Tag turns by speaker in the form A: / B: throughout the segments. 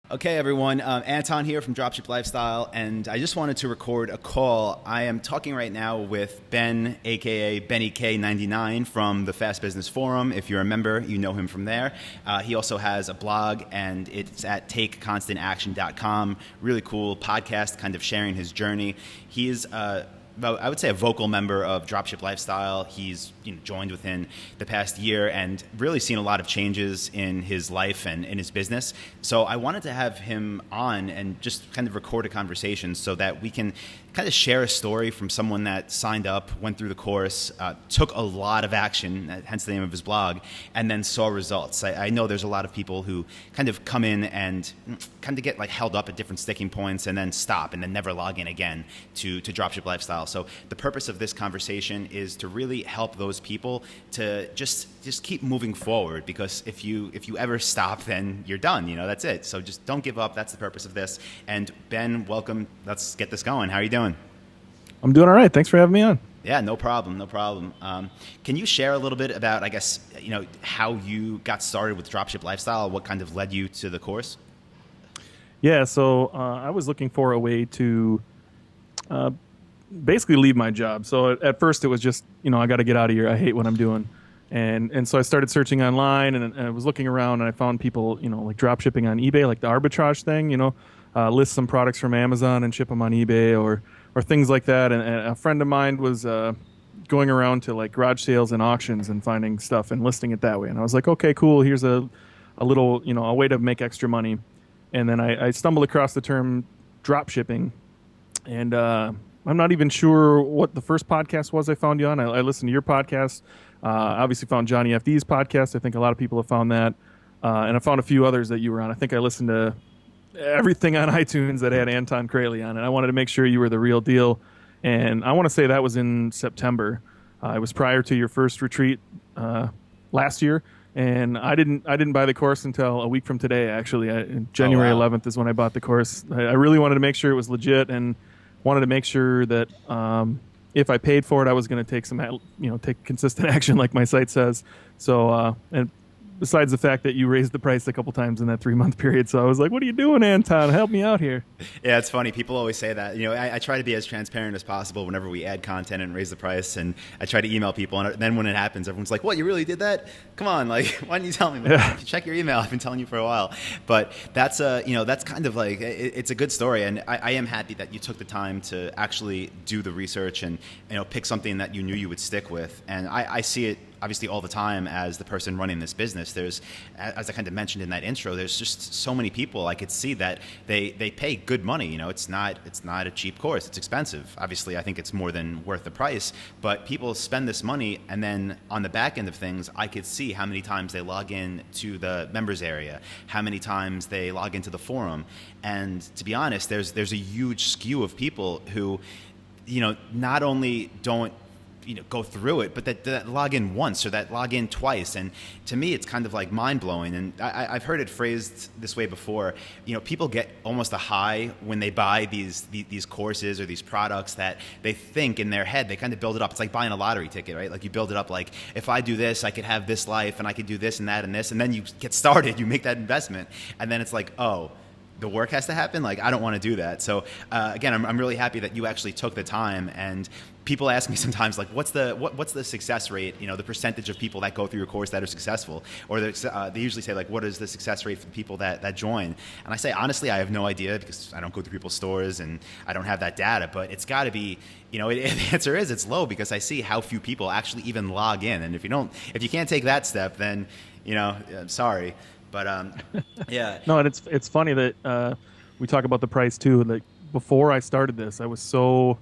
A: Okay, everyone. Anton here from Dropship Lifestyle, and I just wanted to record a call. I am talking right now with Ben, aka Benny K99 from the Fast Business Forum. If you're a member, you know him from there. He also has a blog, and it's at takeconstantaction.com. Really cool podcast, kind of sharing his journey. He is I would say a vocal member of Dropship Lifestyle. He's joined within the past year and really seen a lot of changes in his life and in his business. So I wanted to have him on and just kind of record a conversation so that we can kind of share a story from someone that signed up, went through the course, took a lot of action, hence the name of his blog, and then saw results. I know there's a lot of people who kind of come in and kind of get like held up at different sticking points and then stop and then never log in again to Dropship Lifestyle. So the purpose of this conversation is to really help those people to just keep moving forward, because if you ever stop, then you're done. That's it. So just don't give up. That's the purpose of this. And Ben, welcome. Let's get this going. How are you doing?
B: I'm doing all right. Thanks for having me on.
A: Yeah, no problem. Can you share a little bit about, I guess, how you got started with Dropship Lifestyle? What kind of led you to the course?
B: Yeah, so I was looking for a way to basically leave my job. So at first it was just, I got to get out of here. I hate what I'm doing. And so I started searching online, and I was looking around, and I found people, like drop shipping on eBay, like the arbitrage thing, list some products from Amazon and ship them on eBay or things like that. And a friend of mine was going around to like garage sales and auctions and finding stuff and listing it that way. And I was like, okay, cool. Here's a little, a way to make extra money. And then I stumbled across the term drop shipping, and I'm not even sure what the first podcast was I found you on. I listened to your podcast. Obviously found Johnny FD's podcast. I think a lot of people have found that. And I found a few others that you were on. I think I listened to everything on iTunes that had Anton Kraly on it. I wanted to make sure you were the real deal. And I want to say that was in September. It was prior to your first retreat last year. And I didn't buy the course until a week from today, actually. January 11th is when I bought the course. I really wanted to make sure it was legit, and wanted to make sure that if I paid for it, I was going to take consistent action like my site says. So, and besides the fact that you raised the price a couple times in that 3-month period. So I was like, what are you doing, Anton? Help me out here.
A: Yeah, it's funny. People always say that. I try to be as transparent as possible whenever we add content and raise the price. And I try to email people. And then when it happens, everyone's like, what, you really did that? Come on. Like, why didn't you tell me? Like, check your email. I've been telling you for a while. But that's, that's kind of like, it's a good story. And I am happy that you took the time to actually do the research and, pick something that you knew you would stick with. And I see it obviously all the time as the person running this business. There's, as I kind of mentioned in that intro, there's just so many people I could see that they pay good money. It's not a cheap course. It's expensive. Obviously, I think it's more than worth the price, but people spend this money, and then on the back end of things, I could see how many times they log in to the members area, how many times they log into the forum. And to be honest, there's a huge skew of people who, not only don't go through it, but that log in once or that log in twice. And to me, it's kind of like mind blowing. And I've heard it phrased this way before. People get almost a high when they buy these courses or these products that they think in their head, they kind of build it up. It's like buying a lottery ticket, right? Like you build it up like, if I do this, I could have this life, and I could do this and that and this. And then you get started, you make that investment. And then it's like, oh, the work has to happen. Like, I don't want to do that. So again, I'm really happy that you actually took the time. And people ask me sometimes, like, what's the success rate? The percentage of people that go through your course that are successful, or they usually say, like, what is the success rate for the people that join? And I say, honestly, I have no idea, because I don't go through people's stores and I don't have that data. But it's got to be, the answer is it's low, because I see how few people actually even log in. And if you can't take that step, then I'm sorry. But yeah.
B: No, and it's funny that we talk about the price too. Like, before I started this, I was so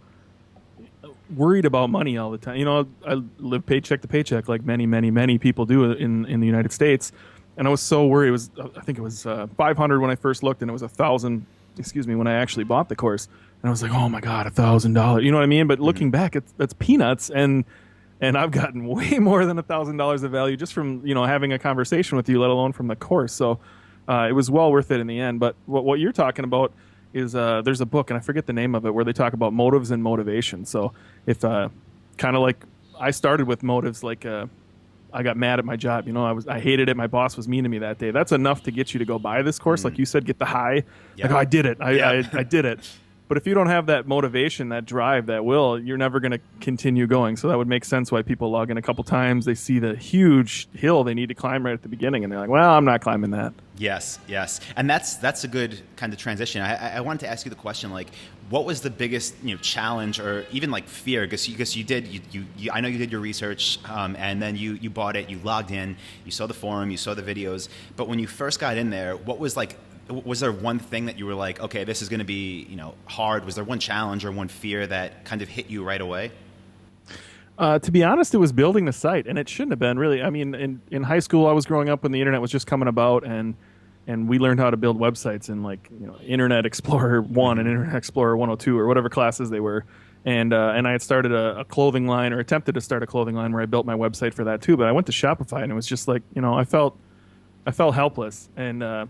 B: worried about money all the time. I live paycheck to paycheck, like many people do in the United States. And I was so worried. I think it was 500 when I first looked, and it was 1,000. When I actually bought the course. And I was like, oh my God, $1,000. You know what I mean? But looking back, that's peanuts. And I've gotten way more than $1,000 of value just from having a conversation with you, let alone from the course. So it was well worth it in the end. But what you're talking about is there's a book, and I forget the name of it, where they talk about motives and motivation. So if kind of like I started with motives, like I got mad at my job. I hated it. My boss was mean to me that day. That's enough to get you to go buy this course. Like you said, get the high.
A: Yeah.
B: Like, oh, I did it.
A: Yeah.
B: I did it. But if you don't have that motivation, that drive, that will, you're never going to continue going. So that would make sense why people log in a couple times. They see the huge hill they need to climb right at the beginning, and they're like, well, I'm not climbing that.
A: Yes. And that's a good kind of transition. I wanted to ask you the question, like, what was the biggest challenge or even like fear? Because you did I know you did your research, and then you bought it, you logged in, you saw the forum, you saw the videos. But when you first got in there, was there one thing that you were like, okay, this is going to be hard? Was there one challenge or one fear that kind of hit you right away?
B: To be honest, it was building the site, and it shouldn't have been really. I mean, in high school, I was growing up when the internet was just coming about, and we learned how to build websites in Internet Explorer 1 and Internet Explorer 102 or whatever classes they were. And I had started a clothing line, or attempted to start a clothing line, where I built my website for that too. But I went to Shopify, and it was just like, I felt helpless. And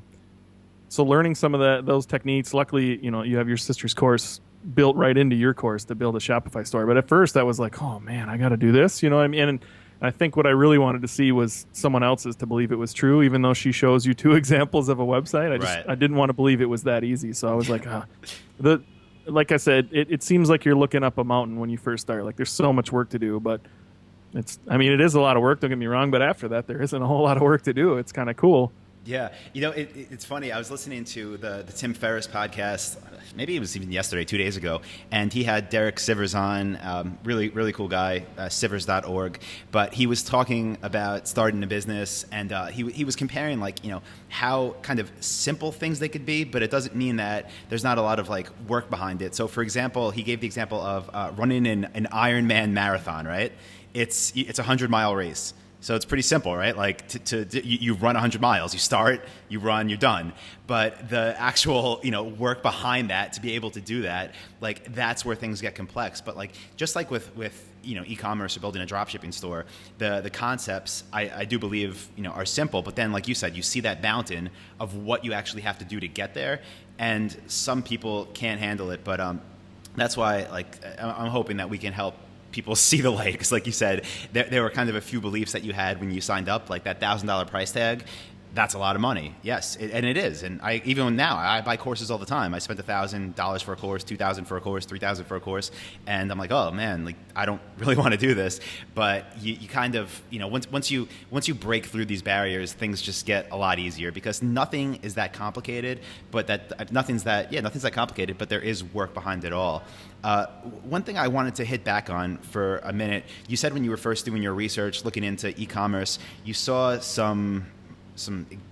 B: so learning some of those techniques, luckily, you have your sister's course built right into your course to build a Shopify store. But at first I was like, oh man, I got to do this. You know what I mean? And I think what I really wanted to see was someone else's to believe it was true, even though she shows you 2 examples of a website. I didn't want to believe it was that easy. So I was like, like I said, it seems like you're looking up a mountain when you first start. Like, there's so much work to do, but it is a lot of work, don't get me wrong, but after that, there isn't a whole lot of work to do. It's kind of cool.
A: Yeah. It's funny. I was listening to the Tim Ferriss podcast, maybe it was even yesterday, 2 days ago, and he had Derek Sivers on, really, really cool guy, sivers.org. But he was talking about starting a business, and he was comparing, how kind of simple things they could be, but it doesn't mean that there's not a lot of, work behind it. So, for example, he gave the example of running an Ironman marathon, right? It's a 100-mile race. So it's pretty simple, right? Like you run 100 miles, you start, you run, you're done. But the actual, work behind that to be able to do that, that's where things get complex. But just like with e-commerce or building a dropshipping store, the concepts I do believe are simple. But then, like you said, you see that mountain of what you actually have to do to get there, and some people can't handle it. But that's why I'm hoping that we can help people see the light, because like you said, there were kind of a few beliefs that you had when you signed up, like that $1,000 price tag. That's a lot of money. Yes, and it is. And even now, I buy courses all the time. I spent $1,000 for a course, $2,000 for a course, $3,000 for a course, and I'm like, oh man, I don't really want to do this. But you kind of, once you break through these barriers, things just get a lot easier, because nothing is that complicated. But nothing's that complicated. But there is work behind it all. One thing I wanted to hit back on for a minute, you said when you were first doing your research, looking into e-commerce, you saw some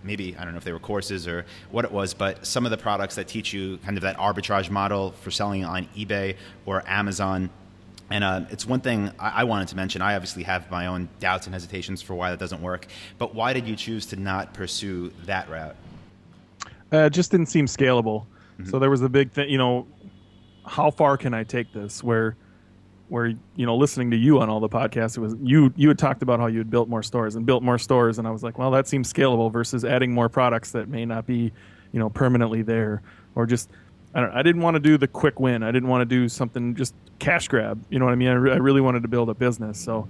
A: maybe, I don't know if they were courses or what it was, but some of the products that teach you kind of that arbitrage model for selling on eBay or Amazon. And it's one thing I wanted to mention. I obviously have my own doubts and hesitations for why that doesn't work. But why did you choose to not pursue that route?
B: It just didn't seem scalable. Mm-hmm. So there was a big thing, how far can I take this? Where listening to you on all the podcasts, it was you had talked about how you had built more stores, and I was like, well, that seems scalable versus adding more products that may not be, permanently there, or just, I didn't want to do the quick win. I didn't want to do something just cash grab. You know what I mean? I really wanted to build a business. So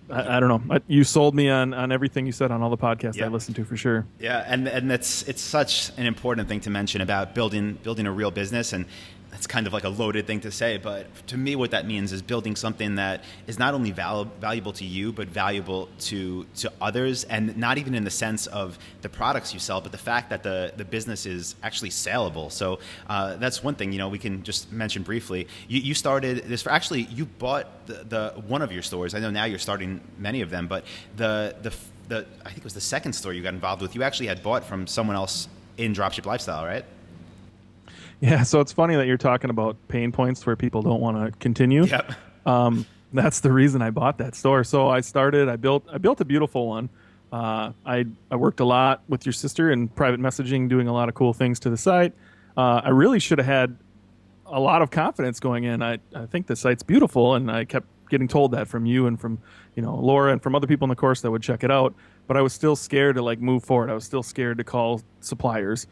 B: I don't know. You sold me on everything you said on all the podcasts I listened to, for sure. Yeah,
A: and it's such an important thing to mention about building a real business, and it's kind of like a loaded thing to say, but to me what that means is building something that is not only valuable to you, but valuable to others, and not even in the sense of the products you sell, but the fact that the business is actually saleable. So that's one thing, we can just mention briefly. You started this, actually you bought the one of your stores. I know now you're starting many of them, but the I think it was the second store you got involved with, you actually had bought from someone else in Dropship Lifestyle, right?
B: Yeah, so it's funny that you're talking about pain points where people don't want to continue.
A: Yep.
B: That's the reason I bought that store. So I built a beautiful one. I worked a lot with your sister in private messaging, doing a lot of cool things to the site. I really should have had a lot of confidence going in. I think the site's beautiful, and I kept getting told that from you and from Laura and from other people in the course that would check it out. But I was still scared to move forward. I was still scared to call suppliers.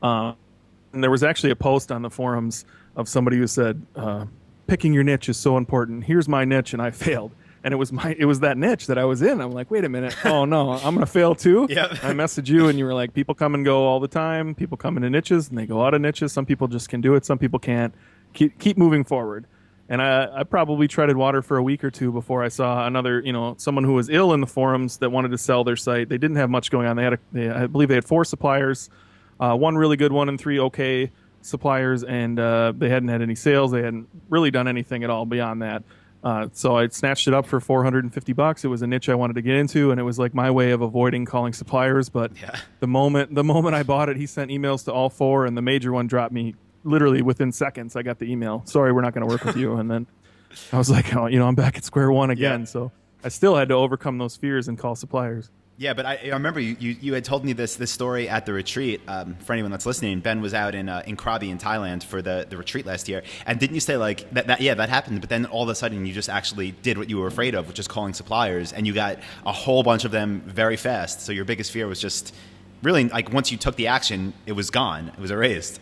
B: And there was actually a post on the forums of somebody who said, picking your niche is so important. Here's my niche, and I failed. and it was that niche that I was in. I'm like, wait a minute, oh no, I'm gonna fail too.
A: Yep.
B: I messaged you, and you were like, people come and go all the time. People come into niches, and they go out of niches. Some people just can do it. Some people can't. Keep moving forward. And I probably treaded water for a week or two before I saw another, someone who was ill in the forums that wanted to sell their site. They didn't have much going on. I believe they had 4 suppliers, one really good one and 3 okay suppliers, and they hadn't had any sales. They hadn't really done anything at all beyond that. So I snatched it up for $450. It was a niche I wanted to get into, and it was like my way of avoiding calling suppliers. But the moment I bought it, he sent emails to all 4, and the major one dropped me literally within seconds. I got the email. Sorry, we're not going to work with you. And then I was like, I'm back at square one again. Yeah. So I still had to overcome those fears and call suppliers.
A: Yeah, but I remember you had told me this story at the retreat. For anyone that's listening, Ben was out in Kraly in Thailand for the retreat last year. And didn't you say like that happened, but then all of a sudden you just actually did what you were afraid of, which is calling suppliers, and you got a whole bunch of them very fast. So your biggest fear was just really like once you took the action, it was gone. It was erased.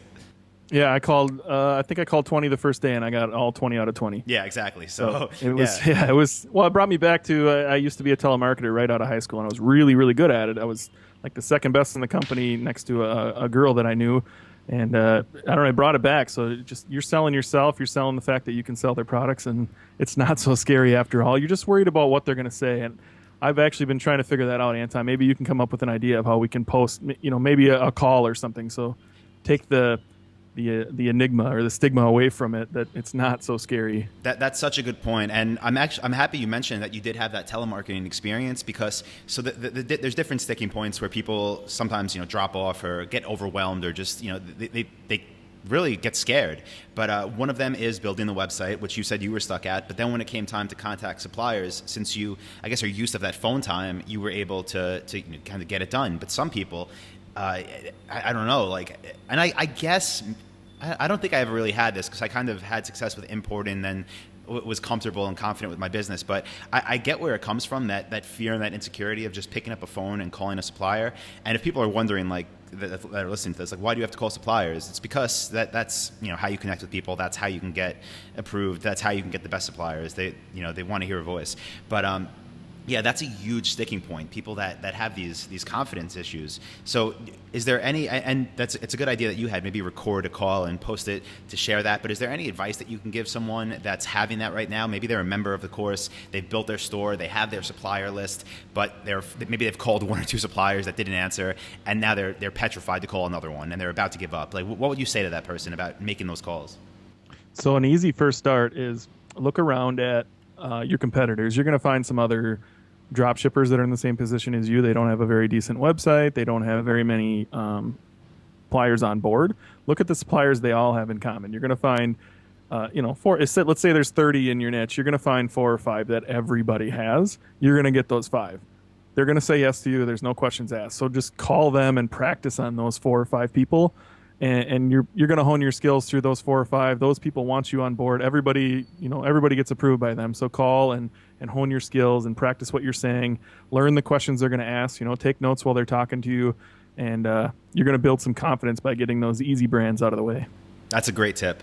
B: Yeah, I think I called 20 the first day, and I got all 20 out of 20.
A: Yeah, exactly. So
B: it brought me back to, I used to be a telemarketer right out of high school, and I was really, really good at it. I was like the second best in the company next to a girl that I knew, and I brought it back. So you're selling yourself, you're selling the fact that you can sell their products, and it's not so scary after all. You're just worried about what they're going to say, and I've actually been trying to figure that out, Anton. Maybe you can come up with an idea of how we can post, maybe a call or something. So take the enigma or the stigma away from it, that it's not so scary.
A: That's such a good point, and I'm happy you mentioned that you did have that telemarketing experience, because there's different sticking points where people sometimes drop off or get overwhelmed or just they really get scared. But one of them is building the website, which you said you were stuck at. But then when it came time to contact suppliers, since you I guess are used to that phone time, you were able to kind of get it done. But some people, I don't know, and I guess I don't think I ever really had this, because I kind of had success with importing and then was comfortable and confident with my business. But I get where it comes from, that fear and that insecurity of just picking up a phone and calling a supplier. And if people are wondering, that are listening to this, why do you have to call suppliers? It's because that's how you connect with people. That's how you can get approved. That's how you can get the best suppliers. They want to hear a voice. But yeah, that's a huge sticking point. People that have these confidence issues. So is there any, and it's a good idea that you had, maybe record a call and post it to share that, but is there any advice that you can give someone that's having that right now? Maybe they're a member of the course, they've built their store, they have their supplier list, but maybe they've called 1 or 2 suppliers that didn't answer, and now they're petrified to call another one, and they're about to give up. What would you say to that person about making those calls?
B: So an easy first start is look around at your competitors. You're going to find some other drop shippers that are in the same position as you. They don't have a very decent website. They don't have very many suppliers on board. Look at the suppliers they all have in common. You're going to find, let's say there's 30 in your niche. You're going to find 4 or 5 that everybody has. You're going to get those 5. They're going to say yes to you. There's no questions asked. So just call them and practice on those 4 or 5 people. And you're going to hone your skills through those 4 or 5. Those people want you on board. Everybody gets approved by them. So call and hone your skills and practice what you're saying. Learn the questions they're going to ask. Take notes while they're talking to you, and you're going to build some confidence by getting those easy brands out of the way.
A: That's a great tip.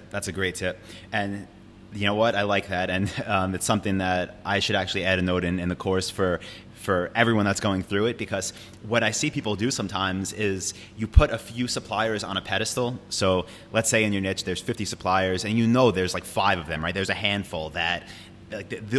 A: And you know what? I like that, and it's something that I should actually add a note in the course for everyone that's going through it, because what I see people do sometimes is you put a few suppliers on a pedestal. So let's say in your niche there's 50 suppliers, and there's like 5 of them, right? There's a handful that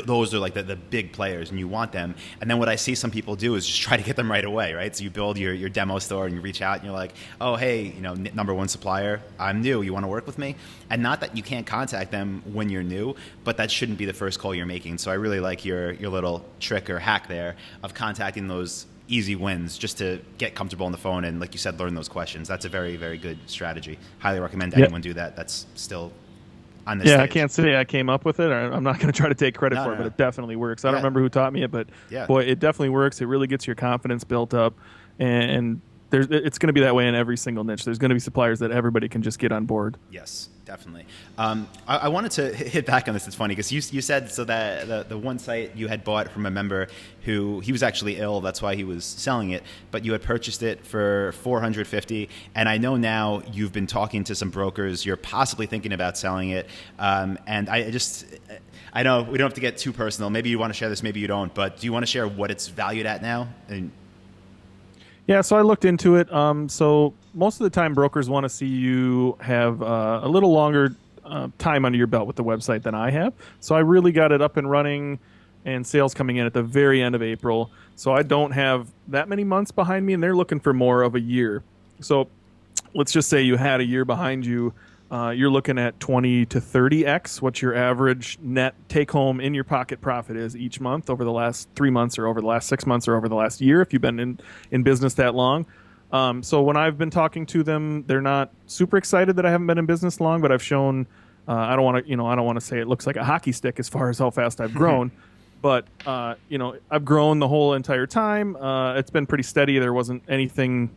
A: those are like the big players, and you want them. And then what I see some people do is just try to get them right away, right? So you build your demo store and you reach out and you're like, oh, hey, number 1 supplier, I'm new, you want to work with me? And not that you can't contact them when you're new, but that shouldn't be the first call you're making. So I really like your little trick or hack there of contacting those easy wins just to get comfortable on the phone and, like you said, learn those questions. That's a very, very good strategy. Highly recommend anyone do that. That's still on this stage.
B: I can't say I came up with it. I'm not going to try to take credit for it, but it definitely works. I don't remember who taught me it, but boy, it definitely works. It really gets your confidence built up. And it's going to be that way in every single niche. There's going to be suppliers that everybody can just get on board.
A: Yes, definitely. I wanted to hit back on this. It's funny because you said so that the one site you had bought from a member who he was actually ill. That's why he was selling it. But you had purchased it for $450. And I know now you've been talking to some brokers. You're possibly thinking about selling it. And I know we don't have to get too personal. Maybe you want to share this, maybe you don't. But do you want to share what it's valued at now?
B: Yeah, so I looked into it. So most of the time, brokers want to see you have a little longer time under your belt with the website than I have. So I really got it up and running and sales coming in at the very end of April. So I don't have that many months behind me, and they're looking for more of a year. So let's just say you had a year behind you. You're looking at 20 to 30x what your average net take home in your pocket profit is each month over the last 3 months or over the last 6 months or over the last year if you've been in business that long. So when I've been talking to them, they're not super excited that I haven't been in business long, but I've shown I don't want to say it looks like a hockey stick as far as how fast I've grown. But I've grown the whole entire time. It's been pretty steady. There wasn't anything,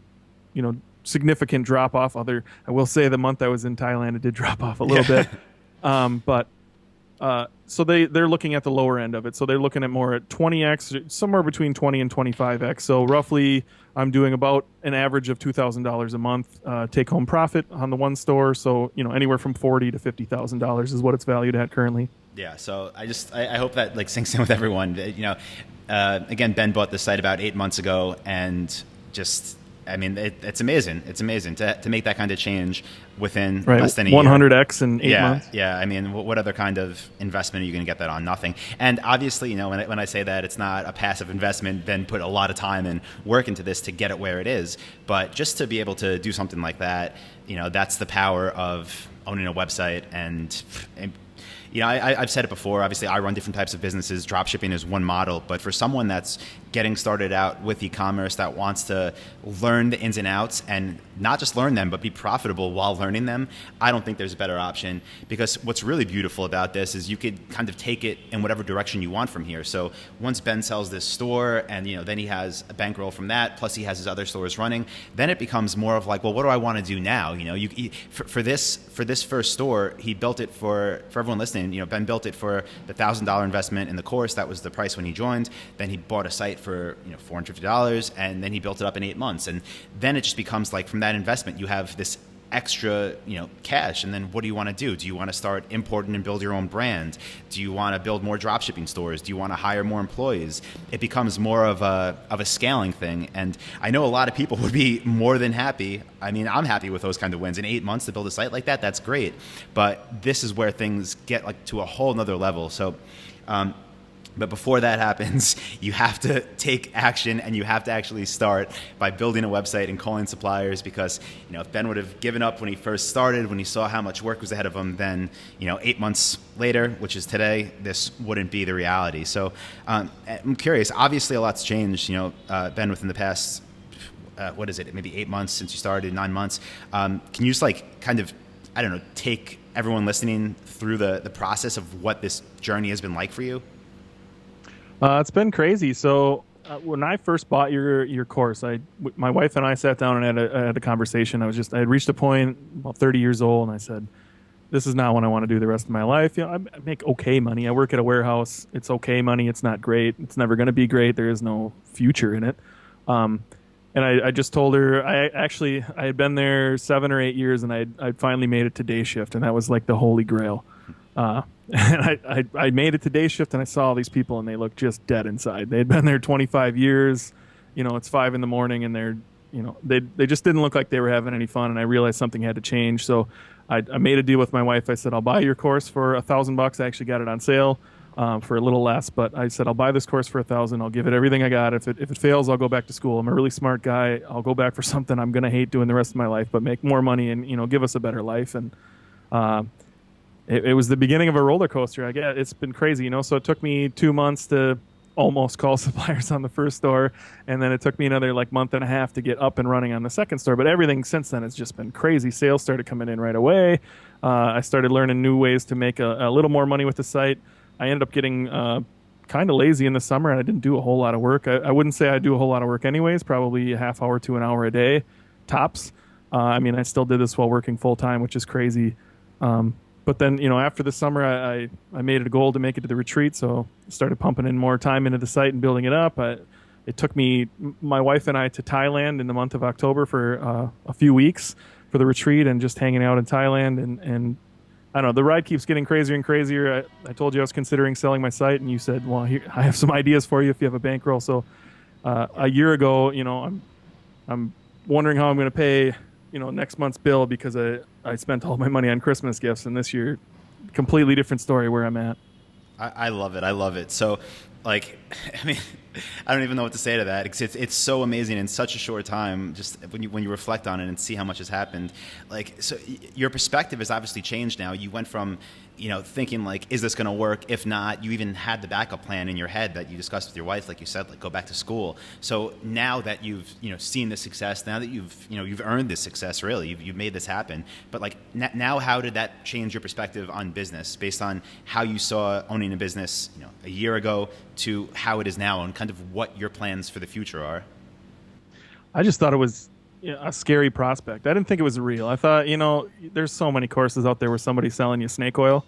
B: significant drop off. I will say the month I was in Thailand, it did drop off a little bit. So they're looking at the lower end of it. So they're looking at more at 20x, somewhere between 20 and 25x. So roughly, I'm doing about an average of $2,000 a month take home profit on the one store. So anywhere from $40,000 to $50,000 is what it's valued at currently.
A: Yeah, so I hope that sinks in with everyone. Again, Ben bought this site about 8 months ago, and it's amazing. It's amazing to make that kind of change within less than a
B: 100x in 8 months.
A: Yeah. What other kind of investment are you going to get that on? Nothing. And obviously, when I say that, it's not a passive investment. Ben put a lot of time and work into this to get it where it is. But just to be able to do something like that, that's the power of owning a website. And I've said it before. Obviously, I run different types of businesses. Dropshipping is one model. But for someone that's getting started out with e-commerce, that wants to learn the ins and outs and not just learn them, but be profitable while learning them, I don't think there's a better option. Because what's really beautiful about this is you could kind of take it in whatever direction you want from here. So once Ben sells this store and then he has a bankroll from that, plus he has his other stores running, then it becomes more of like, well, what do I want to do now? For this first store, he built it for everyone listening. Ben built it for the $1,000 investment in the course. That was the price when he joined. Then he bought a site for $450, and then he built it up in 8 months. And then it just becomes like from that investment, you have this extra cash, and then what do you want to do? Do you want to start importing and build your own brand? Do you want to build more dropshipping stores? Do you want to hire more employees? It becomes more of a scaling thing, and I know a lot of people would be more than happy. I'm happy with those kind of wins. In 8 months to build a site like that, that's great. But this is where things get to a whole nother level. So but before that happens, you have to take action, and you have to actually start by building a website and calling suppliers, because if Ben would have given up when he first started, when he saw how much work was ahead of him, then 8 months later, which is today, this wouldn't be the reality. So I'm curious. Obviously, a lot's changed. Ben, within the past what is it? Maybe 8 months since you started, 9 months. Can you just take everyone listening through the process of what this journey has been like for you?
B: It's been crazy. So when I first bought your course, my wife and I sat down and had a conversation. I had reached a point about 30 years old, and I said, this is not what I want to do the rest of my life. I make okay money. I work at a warehouse. It's okay money. It's not great. It's never going to be great. There is no future in it. And I just told her I had been there 7 or 8 years, and I'd finally made it to day shift, and that was like the holy grail. And I made it to day shift, and I saw all these people, and they looked just dead inside. They had been there 25 years. It's 5 a.m, and they're, they just didn't look like they were having any fun. And I realized something had to change. So I made a deal with my wife. I said, I'll buy your course for $1,000. I actually got it on sale for a little less, but I said, I'll buy this course for $1,000. I'll give it everything I got. If it fails, I'll go back to school. I'm a really smart guy. I'll go back for something I'm going to hate doing the rest of my life, but make more money and, give us a better life. And, it was the beginning of a roller coaster. I guess it's been crazy, So it took me 2 months to almost call suppliers on the first store, and then it took me another month and a half to get up and running on the second store. But everything since then has just been crazy. Sales started coming in right away. I started learning new ways to make a little more money with the site. I ended up getting kind of lazy in the summer, and I didn't do a whole lot of work. I wouldn't say I do a whole lot of work anyways, probably a half hour to an hour a day, tops. I mean, I still did this while working full time, which is crazy. But then, after the summer, I made it a goal to make it to the retreat, so I started pumping in more time into the site and building it up. It took my wife and I, to Thailand in the month of October for a few weeks for the retreat and just hanging out in Thailand. And I don't know, the ride keeps getting crazier and crazier. I told you I was considering selling my site, and you said, well, here, I have some ideas for you if you have a bankroll. So a year ago, I'm wondering how I'm going to pay, next month's bill, because I spent all my money on Christmas gifts, and this year, completely different story where I'm at.
A: I love it. I love it. So, I mean, I don't even know what to say to that. It's so amazing in such a short time. Just when you reflect on it and see how much has happened, so your perspective has obviously changed now. You went from, thinking is this going to work? If not, you even had the backup plan in your head that you discussed with your wife, like you said, go back to school. So now that you've seen the success, now that you've earned this success, really, you've made this happen. But now, how did that change your perspective on business based on how you saw owning a business, a year ago to how it is now, and kind of what your plans for the future are?
B: I just thought it was a scary prospect. I didn't think it was real. I thought, there's so many courses out there where somebody's selling you snake oil,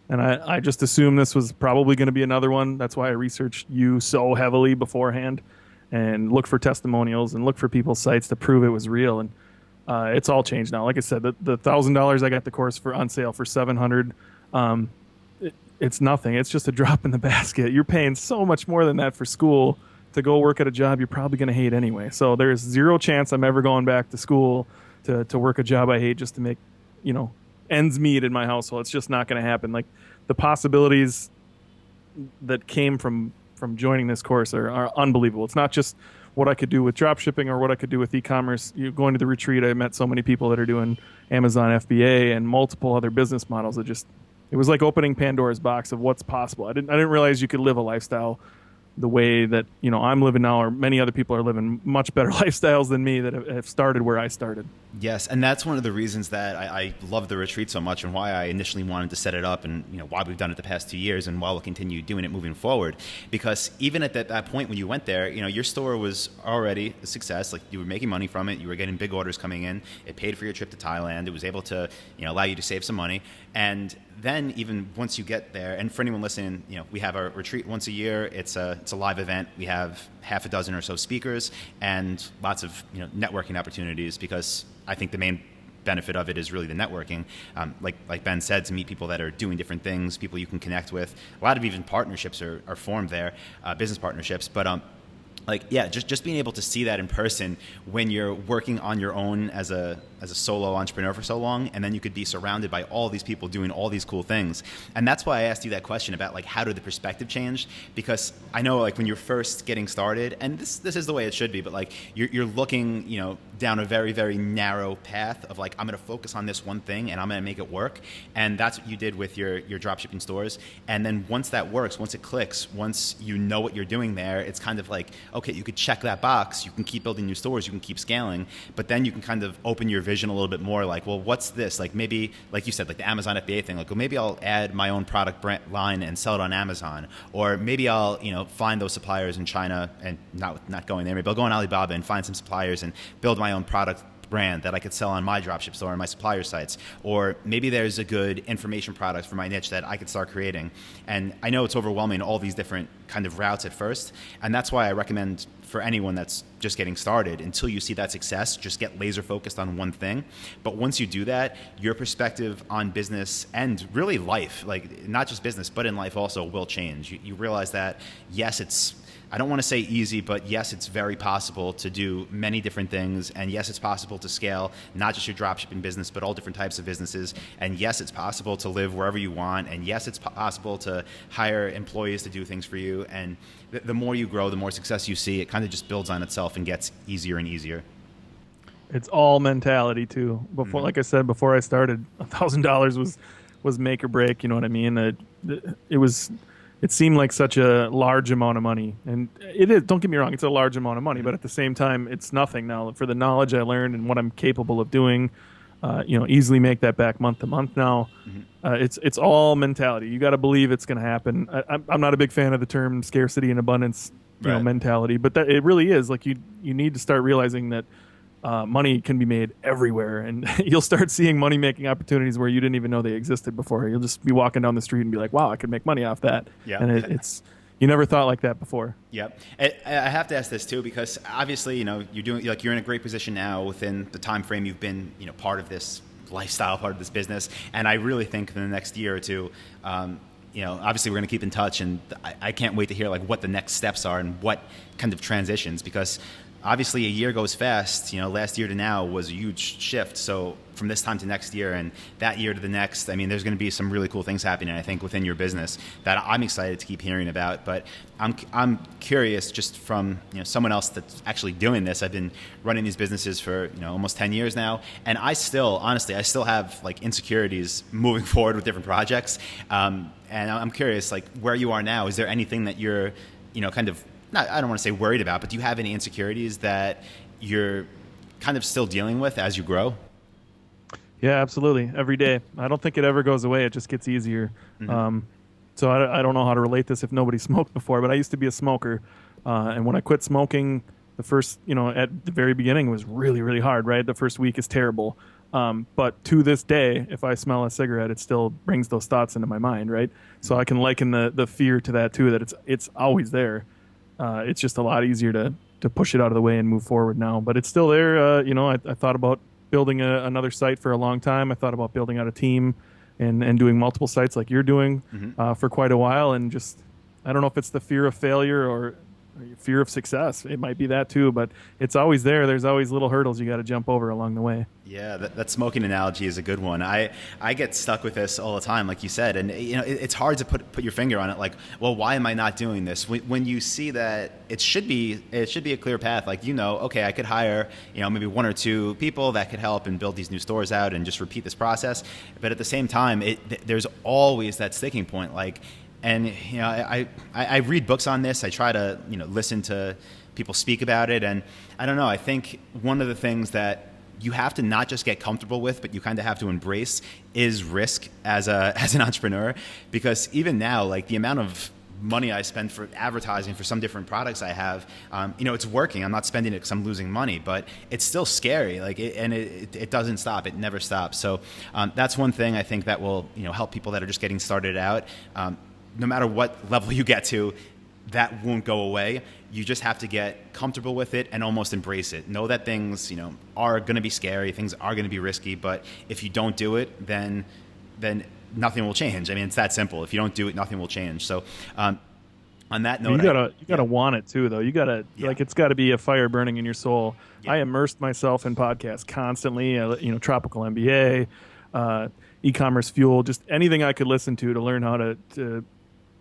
B: and I just assumed this was probably going to be another one. That's why I researched you so heavily beforehand and looked for testimonials and looked for people's sites to prove it was real. And it's all changed now. Like I said, the $1,000 I got the course for on sale for $700. It's nothing. It's just a drop in the basket. You're paying so much more than that for school to go work at a job you're probably going to hate anyway. So there's zero chance I'm ever going back to school to work a job I hate just to make, ends meet in my household. It's just not going to happen. The possibilities that came from joining this course are unbelievable. It's not just what I could do with drop shipping or what I could do with e-commerce. Going to the retreat, I met so many people that are doing Amazon FBA and multiple other business models. It was like opening Pandora's box of what's possible. I didn't realize you could live a lifestyle the way that I'm living now, or many other people are living much better lifestyles than me that have started where I started.
A: Yes, and that's one of the reasons that I love the retreat so much, and why I initially wanted to set it up, and why we've done it the past 2 years, and why we'll continue doing it moving forward. Because even at that point when you went there, your store was already a success. You were making money from it. You were getting big orders coming in. It paid for your trip to Thailand. It was able to allow you to save some money. And then even once you get there, and for anyone listening, we have our retreat once a year. It's a live event. We have half a dozen or so speakers and lots of networking opportunities, because I think the main benefit of it is really the networking. Like Ben said, to meet people that are doing different things, people you can connect with. A lot of even partnerships are formed there, business partnerships. But just being able to see that in person when you're working on your own as a solo entrepreneur for so long, and then you could be surrounded by all these people doing all these cool things. And that's why I asked you that question about how did the perspective change? Because I know when you're first getting started, and this is the way it should be, but you're looking down a very, very narrow path of I'm going to focus on this one thing and I'm going to make it work. And that's what you did with your dropshipping stores. And then once that works, once it clicks, once you know what you're doing there, it's kind of okay, you could check that box, you can keep building new stores, you can keep scaling, but then you can kind of open your vision a little bit more. Well, what's this? Maybe, like you said, the Amazon FBA thing, well, maybe I'll add my own product brand line and sell it on Amazon. Or maybe I'll, find those suppliers in China, and not going there. Maybe I'll go on Alibaba and find some suppliers and build my own product brand that I could sell on my dropship store and my supplier sites. Or maybe there's a good information product for my niche that I could start creating. And I know it's overwhelming, all these different kind of routes at first. And that's why I recommend for anyone that's just getting started, until you see that success, just get laser focused on one thing. But once you do that, your perspective on business and really life, not just business, but in life also, will change. You realize that, yes, I don't want to say easy, but yes, it's very possible to do many different things. And yes, it's possible to scale not just your dropshipping business, but all different types of businesses. And yes, it's possible to live wherever you want. And yes, it's possible to hire employees to do things for you. And the more you grow, the more success you see, it kind of just builds on itself and gets easier and easier.
B: It's all mentality too. Before, like I said, before I started, $1,000 was make or break. You know what I mean? It seemed like such a large amount of money, and it is. Don't get me wrong; it's a large amount of money, but at the same time, it's nothing now for the knowledge I learned and what I'm capable of doing. easily make that back month to month now. It's all mentality. You got to believe it's going to happen. I'm not a big fan of the term scarcity and abundance, mentality, but that it really is. Like you need to start realizing that money can be made everywhere, and you'll start seeing money making opportunities where you didn't even know they existed before. You'll just be walking down the street and be like, "Wow, I could make money off that."
A: Yeah.
B: And it's you never thought like that before.
A: Yep. I have to ask this too, because obviously, you're in a great position now within the time frame you've been, part of this lifestyle, part of this business. And I really think in the next year or two, obviously we're going to keep in touch, and I can't wait to hear like what the next steps are and what kind of transitions, because obviously a year goes fast. Last year to now was a huge shift. So from this time to next year and that year to the next, I mean, there's going to be some really cool things happening, I think, within your business that I'm excited to keep hearing about. But I'm curious, just from someone else that's actually doing this. I've been running these businesses for almost 10 years now, and I still have like insecurities moving forward with different projects. And I'm curious, like where you are now. Is there anything that you're kind of, I don't want to say worried about, but do you have any insecurities that you're kind of still dealing with as you grow?
B: Yeah, absolutely. Every day. I don't think it ever goes away. It just gets easier. So I don't know how to relate this if nobody smoked before, but I used to be a smoker. And when I quit smoking, the first, at the very beginning was really, really hard, right? The first week is terrible. But to this day, if I smell a cigarette, it still brings those thoughts into my mind, right? So I can liken the fear to that too, that it's always there. It's just a lot easier to push it out of the way and move forward now. But it's still there. I thought about building another site for a long time. I thought about building out a team and doing multiple sites like you're doing for quite a while. And just, I don't know if it's the fear of failure or fear of success. It might be that too, but it's always there. There's always little hurdles you got to jump over along the way.
A: Yeah, that smoking analogy is a good one. I get stuck with this all the time, like you said, and it's hard to put your finger on it. Like, well, why am I not doing this? When you see that it should be a clear path. Like, okay, I could hire maybe one or two people that could help and build these new stores out and just repeat this process. But at the same time, there's always that sticking point. Like, and I read books on this. I try to listen to people speak about it, and I don't know. I think one of the things that you have to not just get comfortable with, but you kind of have to embrace is risk as an entrepreneur. Because even now, like the amount of money I spend for advertising for some different products I have, it's working. I'm not spending it because I'm losing money, but it's still scary. Like, it doesn't stop. It never stops. So that's one thing I think that will help people that are just getting started out. No matter what level you get to, that won't go away. You just have to get comfortable with it and almost embrace it. Know that things, are going to be scary. Things are going to be risky. But if you don't do it, then nothing will change. I mean, it's that simple. If you don't do it, nothing will change. So, on that note,
B: you gotta want it too, though. You gotta like it's got to be a fire burning in your soul. Yeah. I immersed myself in podcasts constantly. Tropical MBA, e-commerce fuel, just anything I could listen to learn how to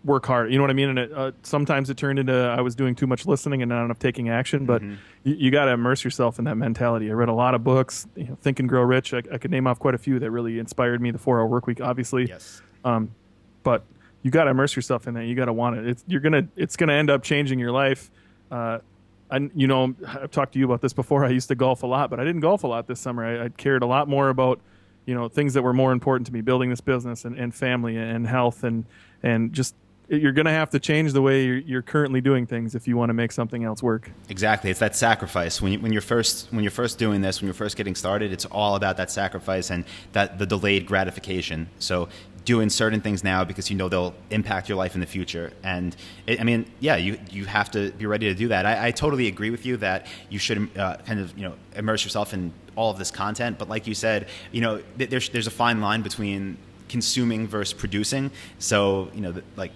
B: work hard. You know what I mean? And sometimes it turned into I was doing too much listening and not enough taking action. But you got to immerse yourself in that mentality. I read a lot of books. Think and Grow Rich. I could name off quite a few that really inspired me. The 4-Hour Workweek, obviously.
A: Yes.
B: But you got to immerse yourself in that. You got to want it. It's gonna end up changing your life. I've talked to you about this before. I used to golf a lot, but I didn't golf a lot this summer. I cared a lot more about things that were more important to me, building this business and family and health and just. You're going to have to change the way you're currently doing things if you want to make something else work.
A: Exactly. It's that sacrifice. When you're first doing this, when you're first getting started, it's all about that sacrifice and the delayed gratification. So doing certain things now because they'll impact your life in the future. And you have to be ready to do that. I totally agree with you that you should immerse yourself in all of this content. But like you said, there's a fine line between consuming versus producing. So,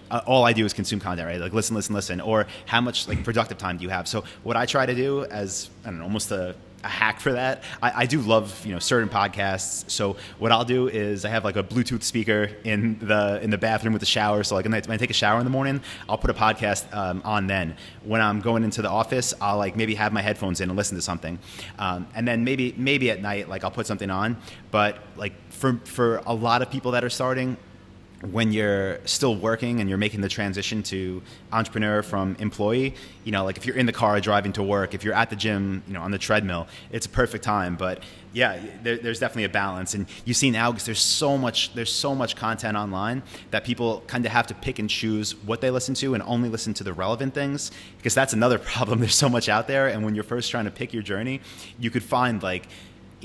A: all I do is consume content, right? Like listen, or how much like productive time do you have? So what I try to do as, almost a hack for that, I do love, certain podcasts. So what I'll do is I have like a Bluetooth speaker in the bathroom with the shower. So like when I take a shower in the morning, I'll put a podcast on then. When I'm going into the office, I'll like maybe have my headphones in and listen to something. And then maybe at night, like I'll put something on. But like for a lot of people that are starting, when you're still working and you're making the transition to entrepreneur from employee, like if you're in the car driving to work, if you're at the gym, on the treadmill, it's a perfect time. But yeah, there's definitely a balance. And you see now, because there's so much content online that people kind of have to pick and choose what they listen to and only listen to the relevant things, because that's another problem. There's so much out there. And when you're first trying to pick your journey, you could find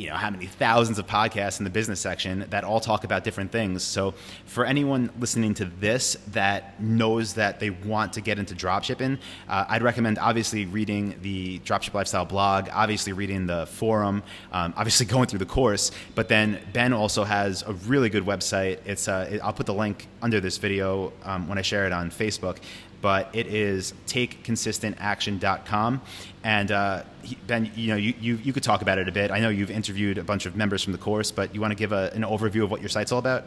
A: how many thousands of podcasts in the business section that all talk about different things. So for anyone listening to this that knows that they want to get into dropshipping, I'd recommend obviously reading the Dropship Lifestyle blog, obviously reading the forum, obviously going through the course. But then Ben also has a really good website. I'll put the link under this video when I share it on Facebook. But it is takeconsistentaction.com. And Ben, you could talk about it a bit. I know you've interviewed a bunch of members from the course, but you want to give an overview of what your site's all about?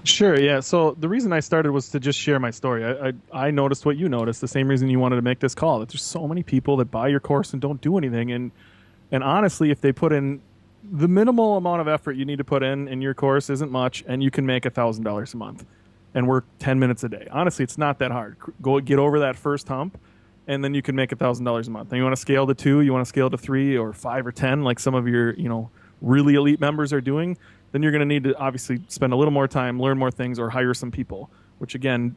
B: Sure, yeah. So the reason I started was to just share my story. I noticed what you noticed, the same reason you wanted to make this call, that there's so many people that buy your course and don't do anything. And honestly, if they put in the minimal amount of effort you need to put in your course isn't much, and you can make $1,000 a month and work 10 minutes a day. Honestly, it's not that hard. Go get over that first hump, and then you can make $1,000 a month. And you want to scale to 2, you want to scale to 3 or 5 or 10, like some of your really elite members are doing. Then you're going to need to obviously spend a little more time, learn more things, or hire some people. Which again,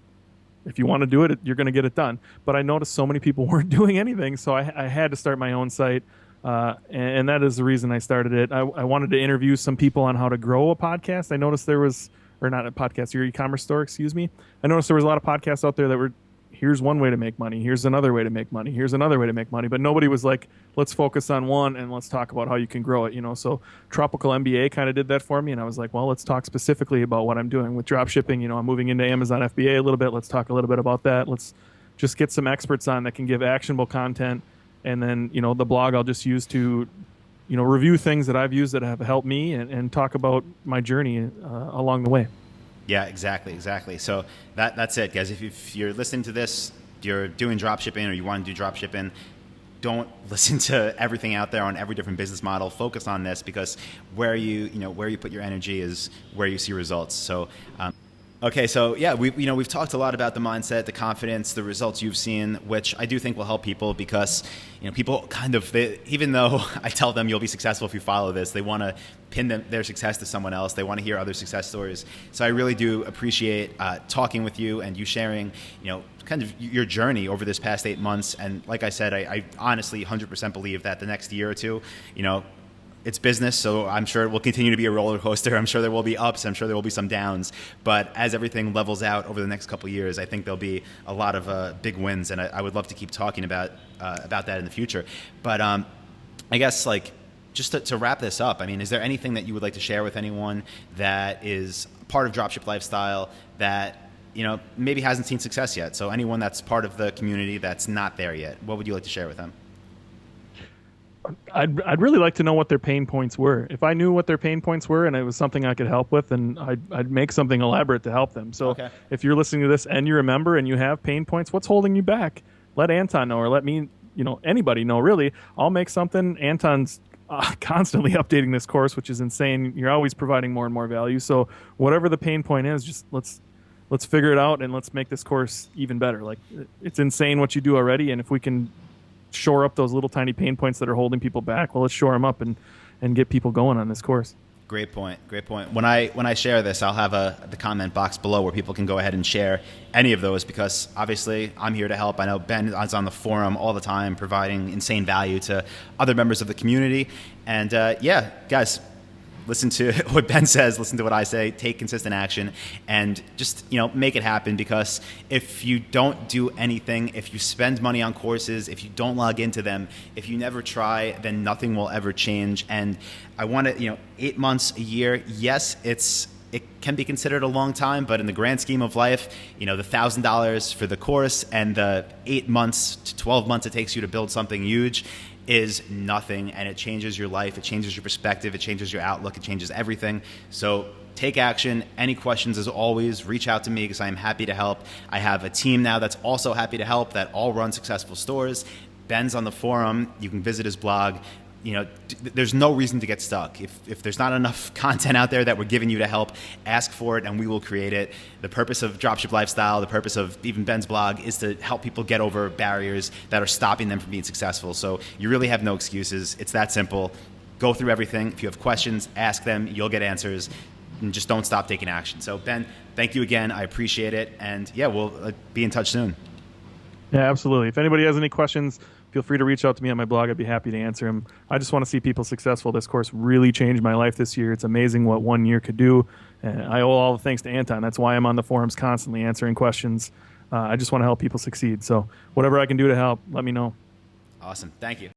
B: if you want to do it, you're going to get it done. But I noticed so many people weren't doing anything, so I had to start my own site. And that is the reason I started it. I wanted to interview some people on how to grow a podcast. I noticed there was. Or not a podcast, your e-commerce store, excuse me. I noticed there was a lot of podcasts out there that were, here's one way to make money, here's another way to make money, here's another way to make money. But nobody was like, let's focus on one and let's talk about how you can grow it, So Tropical MBA kind of did that for me. And I was like, well, let's talk specifically about what I'm doing with drop shipping. I'm moving into Amazon FBA a little bit. Let's talk a little bit about that. Let's just get some experts on that can give actionable content. And then, the blog I'll just use to review things that I've used that have helped me and talk about my journey along the way.
A: Yeah, exactly. So that's it, guys. If you're listening to this, you're doing drop shipping or you want to do drop shipping, don't listen to everything out there on every different business model. Focus on this, because where you put your energy is where you see results. So okay, so yeah, we've talked a lot about the mindset, the confidence, the results you've seen, which I do think will help people, because people even though I tell them you'll be successful if you follow this, they want to pin their success to someone else. They want to hear other success stories. So I really do appreciate talking with you and you sharing, kind of your journey over this past 8 months. And like I said, I honestly 100% believe that the next year or two, it's business, so I'm sure it will continue to be a roller coaster. I'm sure there will be ups. I'm sure there will be some downs. But as everything levels out over the next couple of years, I think there'll be a lot of big wins, and I would love to keep talking about that in the future. But I guess just to wrap this up, is there anything that you would like to share with anyone that is part of Dropship Lifestyle that maybe hasn't seen success yet? So anyone that's part of the community that's not there yet, what would you like to share with them?
B: I'd really like to know what their pain points were. If I knew what their pain points were and it was something I could help with, then I'd make something elaborate to help them. So okay. If you're listening to this and you're a member and you have pain points, what's holding you back? Let Anton know, or let me, anybody know, really. I'll make something. Anton's constantly updating this course, which is insane. You're always providing more and more value. So whatever the pain point is, just let's figure it out and let's make this course even better. It's insane what you do already, and if we can shore up those little tiny pain points that are holding people back, well, let's shore them up and get people going on this course.
A: Great point. When I share this, I'll have the comment box below where people can go ahead and share any of those, because obviously I'm here to help. I know Ben is on the forum all the time providing insane value to other members of the community. And yeah, guys, listen to what Ben says, listen to what I say, take consistent action, and just, make it happen. Because if you don't do anything, if you spend money on courses, if you don't log into them, if you never try, then nothing will ever change. And I want to, 8 months, a year, yes, it can be considered a long time, but in the grand scheme of life, the $1,000 for the course and the 8 months to 12 months it takes you to build something huge is nothing, and it changes your life, it changes your perspective, it changes your outlook, it changes everything. So take action. Any questions, as always, reach out to me, because I'm happy to help. I have a team now that's also happy to help, that all run successful stores. Ben's on the forum. You can visit his blog. there's no reason to get stuck. If there's not enough content out there that we're giving you to help, ask for it and we will create it. The purpose of Dropship Lifestyle, the purpose of even Ben's blog, is to help people get over barriers that are stopping them from being successful. So you really have no excuses. It's that simple. Go through everything. If you have questions, ask them. You'll get answers. And just don't stop taking action. So Ben, thank you again. I appreciate it. And yeah, we'll be in touch soon.
B: Yeah, absolutely. If anybody has any questions, feel free to reach out to me on my blog. I'd be happy to answer them. I just want to see people successful. This course really changed my life this year. It's amazing what 1 year could do. And I owe all the thanks to Anton. That's why I'm on the forums constantly answering questions. I just want to help people succeed. So whatever I can do to help, let me know.
A: Awesome. Thank you.